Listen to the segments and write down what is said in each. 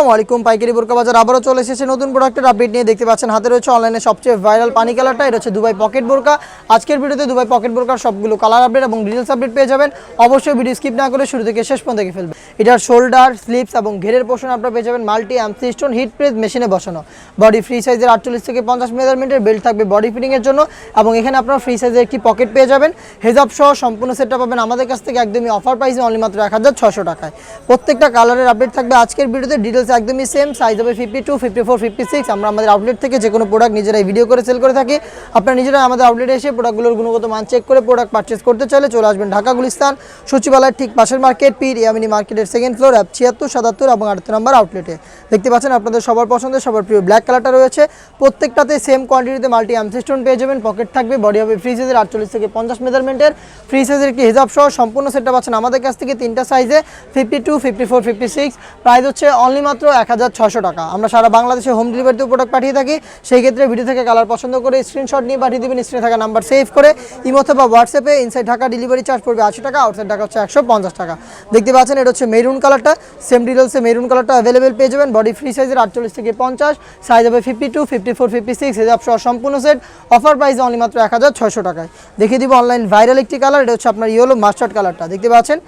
আসসালামু আলাইকুম পাইকারি বোরকা বাজার আবারও চলে এসেছে নতুন প্রোডাক্টের আপডেট নিয়ে। দেখতে পাচ্ছেন হাতে রয়েছে অনলাইনে সবচেয়ে ভাইরাল পানি কালারটা, এটা হচ্ছে দুবাই পকেট বোরকা। আজকের ভিডিওতে দুবাই পকেট বোরকার সবগুলো কালার আপডেট এবং ডিটেলস আপডেট পেয়ে যাবেন। অবশ্যই ভিডিও স্কিপ না করে শুরু থেকে শেষ পর্যন্ত দেখে ফেলবেন। এটার শোল্ডার, স্লিপস এবং ঘেরের পোর্শন আপনারা পেয়ে যাবেন multi MC stone hit press মেশিনে বসানো। বডি ফ্রি সাইজের 48 থেকে 50 মেজারমেন্টের বেল্ট থাকবে বডি ফিটিং এর জন্য এবং এখানে আপনারা ফ্রি সাইজের একটি পকেট পেয়ে যাবেন। হেজাব সহ সম্পূর্ণ সেটটা পাবেন আমাদের কাছ থেকে একদমই অফার প্রাইসে অনলি মাত্র 1600 টাকায়। প্রত্যেকটা কালারের আপডেট থাকবে আজকের ভিডিওতে, ডিটেলস একদমই সেম। সাইজ হবে 52, 54, 56। আমরা আমাদের আউটলেট থেকে যে কোনো প্রোডাক্ট নিজেরাই ভিডিও করে সেল করে থাকি। আপনারা নিজেরাই আমাদের আউটলেটে এসে প্রোডাক্টগুলোর গুণগত মান চেক করে প্রোডাক্ট পারচেস করতে চাইলে চলে আসবেন ঢাকা গুলিস্তান সচিবালয়ের ঠিক পাশের মার্কেট, পীর ইয়ামিনী মার্কেটের সেকেন্ড ফ্লোর, 76, 77 এবং 78 নম্বর আউটলেটে। দেখতে পাচ্ছেন আপনাদের সবার পছন্দের সবার প্রিয় ব্ল্যাক কালারটা রয়েছে। প্রত্যেকটাতে সেম কোয়ান্টিটিতে মাল্টি এমসি স্টোন পেয়ে যাবেন। পকেট থাকবে, বডি হবে ফ্রি সাইজের 48 থেকে 50 মেজারমেন্টের ফ্রি সাইজের একটি হিজাব সহ সম্পূর্ণ সেটটা পাচ্ছেন আমাদের কাছ থেকে তিনটা সাইজে 52, 54, 56। প্রাইস হচ্ছে অনলি মাত্র 1600 টাকা। আমরা সারা বাংলাদেশে হোম ডেলিভারিতেও প্রোডাক্ট পাঠিয়ে থাকি। সেই ক্ষেত্রে ভিডিও থেকে কালার পছন্দ করে স্ক্রিনশট নিয়ে পাঠিয়ে দেবেন। স্ক্রিনে থাকা নাম্বার সেভ করে ইমোতে বা হোয়াটসঅ্যাপে। ইনসাইড ঢাকা ডেলিভারি চার্জ পড়বে 80 টাকা, আউটসাইড ঢাকা হচ্ছে 150 টাকা। দেখতে পাচ্ছেন এটা হচ্ছে মেরুন কালারটা। সেম ডিটেলসে মেরুন কালারটা অ্যাভেলেবেল পেয়ে যাবেন। বডি ফ্রি সাইজের 48 থেকে 50, সাইজ হবে 52, 54, 56। হিজাব সহ সম্পূর্ণ সেট অফার প্রাইস অনলি মাত্র 1600 টাকায়। দেখিয়ে দিব অনলাইন ভাইরাল একটি কালার, এটা হচ্ছে আপনার ইয়েলো মাস্টার্ড কালারটা। দেখতে পাচ্ছেন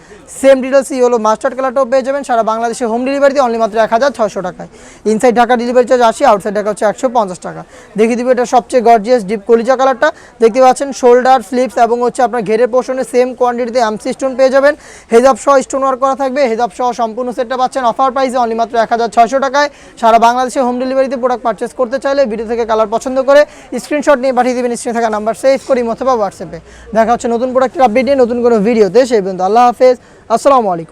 সেম ডিটেলসে ইয়েলো মাস্টার্ড কালারটাও পেয়ে যাবেন সারা বাংলাদেশে হোম ডেলিভারিতে অনলি মাত্র 1600 টাকায়। Inside Dhaka delivery charge 80, outside Dhaka হচ্ছে 150 টাকা। দেখিয়ে দিব এটা সবচেয়ে গর্জিয়াস ডিপ কলিজা কালারটা। দেখতে পাচ্ছেন শোল্ডার, স্লিপস এবং হচ্ছে আপনার ঘেরের পোর্শনে সেম কোয়ান্টিটিতে এমসি স্টোন পেয়ে যাবেন। হেজাব সহ স্টোন ওয়ার্ক করা থাকবে। হেজাব সহ সম্পূর্ণ সেটটা পাচ্ছেন অফার প্রাইসে অনলি মাত্র 1600 টাকায়। সারা বাংলাদেশে হোম ডেলিভারিতে প্রোডাক্ট পারচেস করতে চাইলে ভিডিও থেকে কালার পছন্দ করে স্ক্রিনশট নিয়ে পাঠিয়ে দেবেন। স্ক্রিনে থাকা নাম্বার সেভ করি অথবা হোয়াটসঅ্যাপে। দেখা হচ্ছে নতুন প্রোডাক্টের আপডেট নিয়ে নতুন কোনো ভিডিওতে। সেই পর্যন্ত আল্লাহ হাফেজ, আসসালামু আলাইকুম।